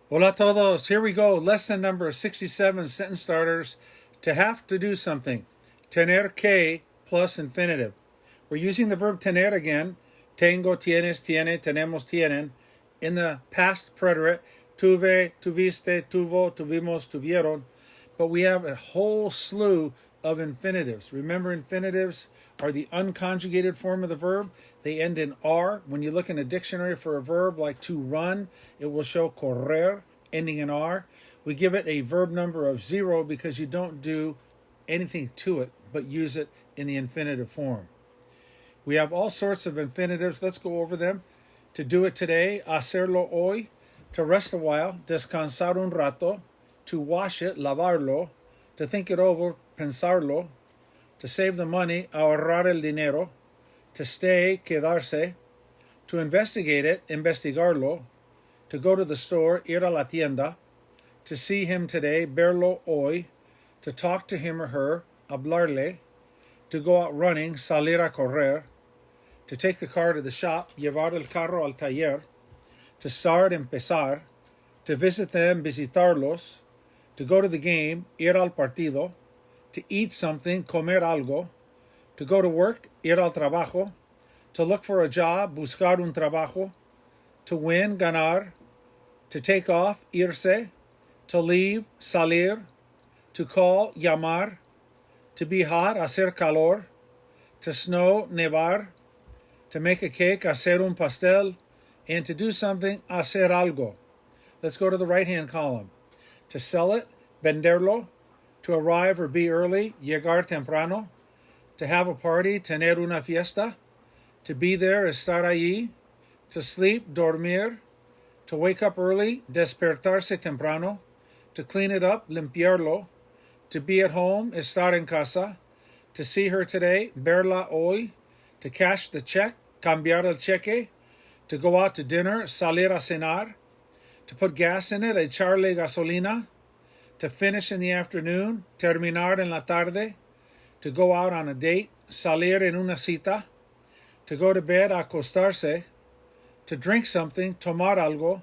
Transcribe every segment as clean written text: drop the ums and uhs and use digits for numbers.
Hola todos. Here we go. Lesson number 67, sentence starters. To have to do something. Tener que plus infinitive. We're using the verb tener again. Tengo, tienes, tiene, tenemos, tienen. In the past preterite. Tuve, tuviste, tuvo, tuvimos, tuvieron. But we have a whole slew of infinitives. Remember, infinitives are the unconjugated form of the verb. They end in R. When you look in a dictionary for a verb like to run, it will show correr, ending in R. We give it a verb number of 0 because you don't do anything to it, but use it in the infinitive form. We have all sorts of infinitives. Let's go over them. To do it today, hacerlo hoy. To rest a while, descansar un rato. To wash it, lavarlo. To think it over, pensarlo. To save the money, ahorrar el dinero. To stay, quedarse. To investigate it, investigarlo. To go to the store, ir a la tienda. To see him today, verlo hoy. To talk to him or her, hablarle. To go out running, salir a correr. To take the car to the shop, llevar el carro al taller. To start, empezar. To visit them, visitarlos. To go to the game, ir al partido. To eat something, comer algo. To go to work, ir al trabajo. To look for a job, buscar un trabajo. To win, ganar. To take off, irse. To leave, salir. To call, llamar. To be hot, hacer calor. To snow, nevar. To make a cake, hacer un pastel. And to do something, hacer algo. Let's go to the right-hand column. To sell it, venderlo. To arrive or be early, llegar temprano. To have a party, tener una fiesta. To be there, estar allí. To sleep, dormir. To wake up early, despertarse temprano. To clean it up, limpiarlo. To be at home, estar en casa. To see her today, verla hoy. To cash the check, cambiar el cheque. To go out to dinner, salir a cenar. To put gas in it, echarle gasolina. To finish in the afternoon, terminar en la tarde. To go out on a date, salir en una cita. To go to bed, acostarse. To drink something, tomar algo.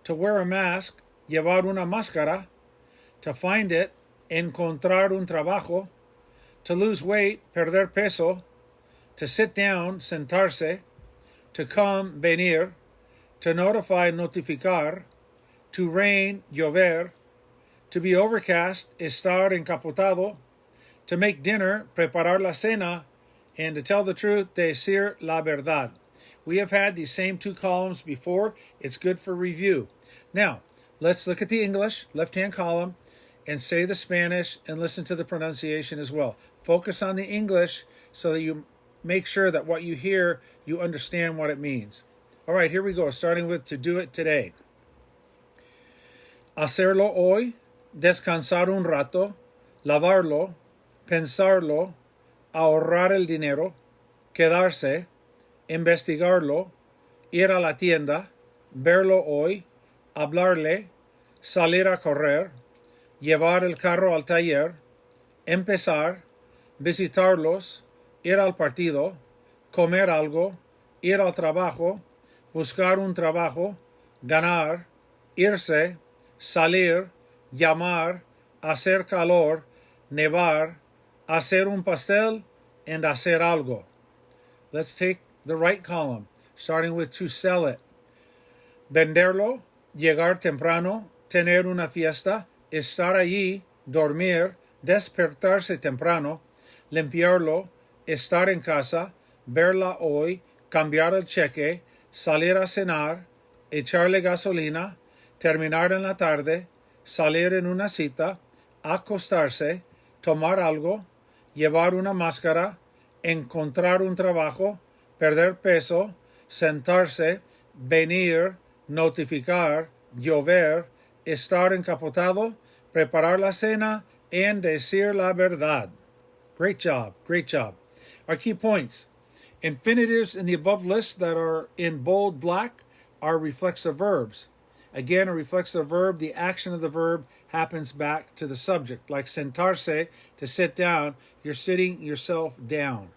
To wear a mask, llevar una máscara. To find it, encontrar un trabajo. To lose weight, perder peso. To sit down, sentarse. To come, venir. To notify, notificar. To rain, llover. To be overcast, estar encapotado. To make dinner, preparar la cena. And to tell the truth, decir la verdad. We have had these same two columns before. It's good for review. Now, let's look at the English, left-hand column, and say the Spanish and listen to the pronunciation as well. Focus on the English so that you make sure that what you hear, you understand what it means. All right, here we go, starting with to do it today. Hacerlo hoy, descansar un rato, lavarlo, pensarlo, ahorrar el dinero, quedarse, investigarlo, ir a la tienda, verlo hoy, hablarle, salir a correr, llevar el carro al taller, empezar, visitarlos, ir al partido, comer algo, ir al trabajo, buscar un trabajo, ganar, irse, salir, llamar, hacer calor, nevar, hacer un pastel, and hacer algo. Let's take the right column, starting with to sell it. Venderlo, llegar temprano, tener una fiesta, estar allí, dormir, despertarse temprano, limpiarlo, estar en casa, verla hoy, cambiar el cheque, salir a cenar, echarle gasolina, terminar en la tarde, salir en una cita, acostarse, tomar algo, llevar una máscara, encontrar un trabajo, perder peso, sentarse, venir, notificar, llover, estar encapotado, preparar la cena, and decir la verdad. Great job, great job. Our key points. Infinitives in the above list that are in bold black are reflexive verbs. Again, a reflexive verb, the action of the verb happens back to the subject. Like sentarse, to sit down, you're sitting yourself down.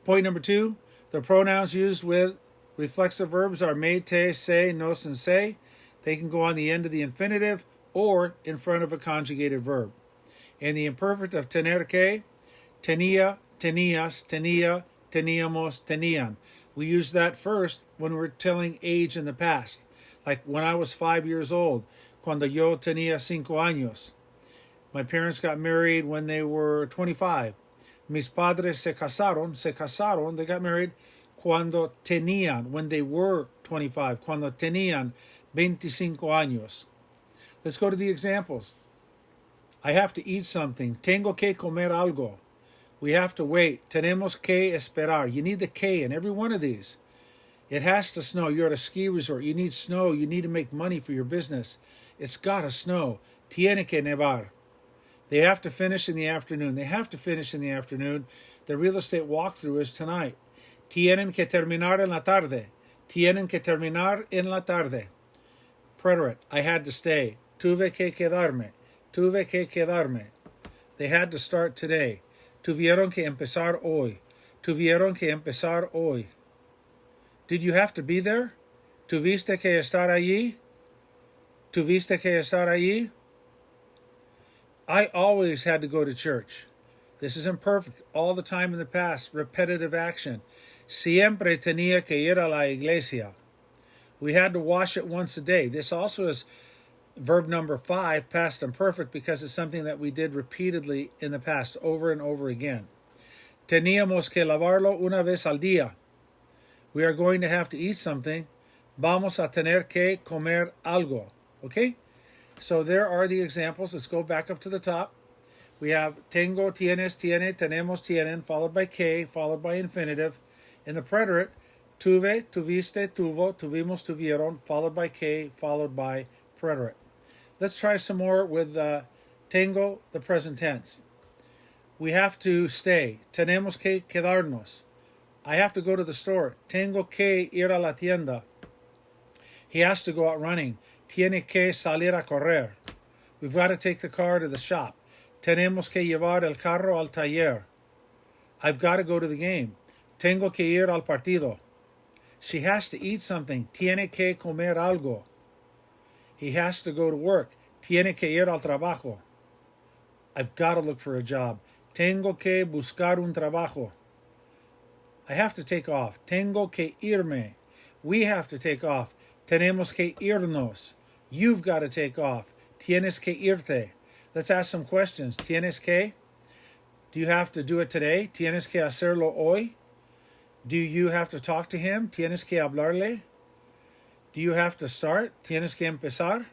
Point number 2, the pronouns used with reflexive verbs are me, te, se, nos, and se. They can go on the end of the infinitive or in front of a conjugated verb. In the imperfect of tener que, tenía, tenías, tenía, teníamos, tenían. We use that first when we're telling age in the past. Like when I was 5 years old, cuando yo tenía 5 años. My parents got married when they were 25. Mis padres se casaron, they got married cuando tenían, when they were 25, cuando tenían 25 años. Let's go to the examples. I have to eat something. Tengo que comer algo. We have to wait. Tenemos que esperar. You need the que in every one of these. It has to snow. You're at a ski resort. You need snow. You need to make money for your business. It's got to snow. Tiene que nevar. They have to finish in the afternoon. They have to finish in the afternoon. The real estate walkthrough is tonight. Tienen que terminar en la tarde. Tienen que terminar en la tarde. Preterite. I had to stay. Tuve que quedarme. Tuve que quedarme. They had to start today. Tuvieron que empezar hoy. Tuvieron que empezar hoy. Did you have to be there? ¿Tuviste que estar allí? ¿Tuviste que estar allí? I always had to go to church. This is imperfect. All the time in the past. Repetitive action. Siempre tenía que ir a la iglesia. We had to wash it once a day. This also is verb number 5, past imperfect, because it's something that we did repeatedly in the past, over and over again. Teníamos que lavarlo una vez al día. We are going to have to eat something. Vamos a tener que comer algo. Okay? So there are the examples. Let's go back up to the top. We have tengo, tienes, tiene, tenemos, tienen, followed by que, followed by infinitive. In the preterite, tuve, tuviste, tuvo, tuvimos, tuvieron, followed by que, followed by preterite. Let's try some more with tengo, the present tense. We have to stay. Tenemos que quedarnos. I have to go to the store. Tengo que ir a la tienda. He has to go out running. Tiene que salir a correr. We've got to take the car to the shop. Tenemos que llevar el carro al taller. I've got to go to the game. Tengo que ir al partido. She has to eat something. Tiene que comer algo. He has to go to work. Tiene que ir al trabajo. I've got to look for a job. Tengo que buscar un trabajo. I have to take off. Tengo que irme. We have to take off. Tenemos que irnos. You've got to take off. Tienes que irte. Let's ask some questions. Tienes que? Do you have to do it today? Tienes que hacerlo hoy? Do you have to talk to him? Tienes que hablarle? Do you have to start? Tienes que empezar?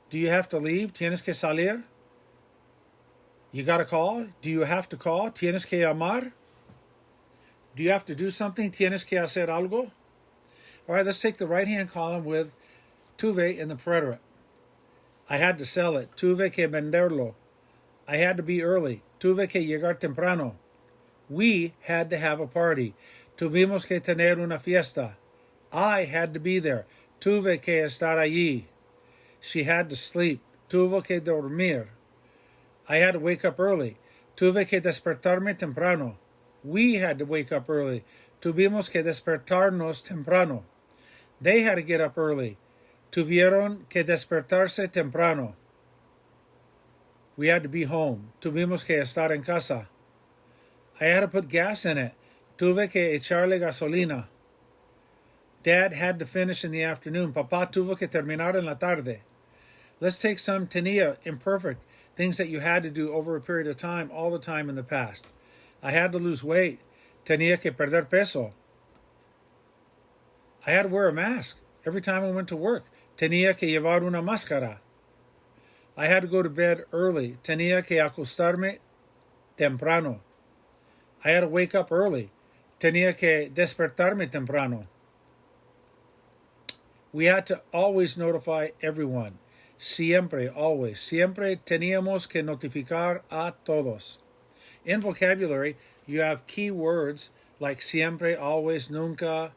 Do you have to leave? Tienes que salir? You got to call? Do you have to call? Tienes que llamar? Do you have to do something? Tienes que hacer algo? All right, let's take the right-hand column with tuve in the preterite. I had to sell it. Tuve que venderlo. I had to be early. Tuve que llegar temprano. We had to have a party. Tuvimos que tener una fiesta. I had to be there. Tuve que estar allí. She had to sleep. Tuvo que dormir. I had to wake up early. Tuve que despertarme temprano. We had to wake up early. Tuvimos que despertarnos temprano. They had to get up early. Tuvieron que despertarse temprano. We had to be home. Tuvimos que estar en casa. I had to put gas in it. Tuve que echarle gasolina. Dad had to finish in the afternoon. Papá tuvo que terminar en la tarde. Let's take some tenía, imperfect, things that you had to do over a period of time, all the time in the past. I had to lose weight. Tenía que perder peso. I had to wear a mask every time I went to work. Tenía que llevar una máscara. I had to go to bed early. Tenía que acostarme temprano. I had to wake up early. Tenía que despertarme temprano. We had to always notify everyone. Siempre, always. Siempre teníamos que notificar a todos. In vocabulary, you have key words like siempre, always, nunca,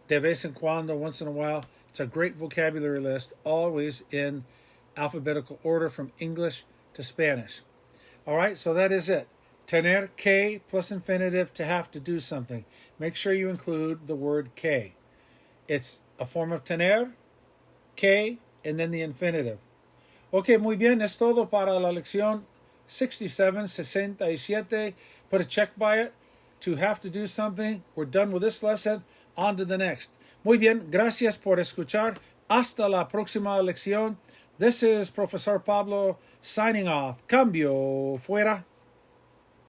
de vez en cuando, once in a while. It's a great vocabulary list, always in alphabetical order from English to Spanish. All right, so that is it. Tener que plus infinitive, to have to do something. Make sure you include the word que. It's a form of tener, que, and then the infinitive. Ok, muy bien, es todo para la lección 67. Put a check by it to have to do something. We're done with this lesson. On to the next. Muy bien, gracias por escuchar. Hasta la próxima lección. This is Profesor Pablo signing off. Cambio fuera.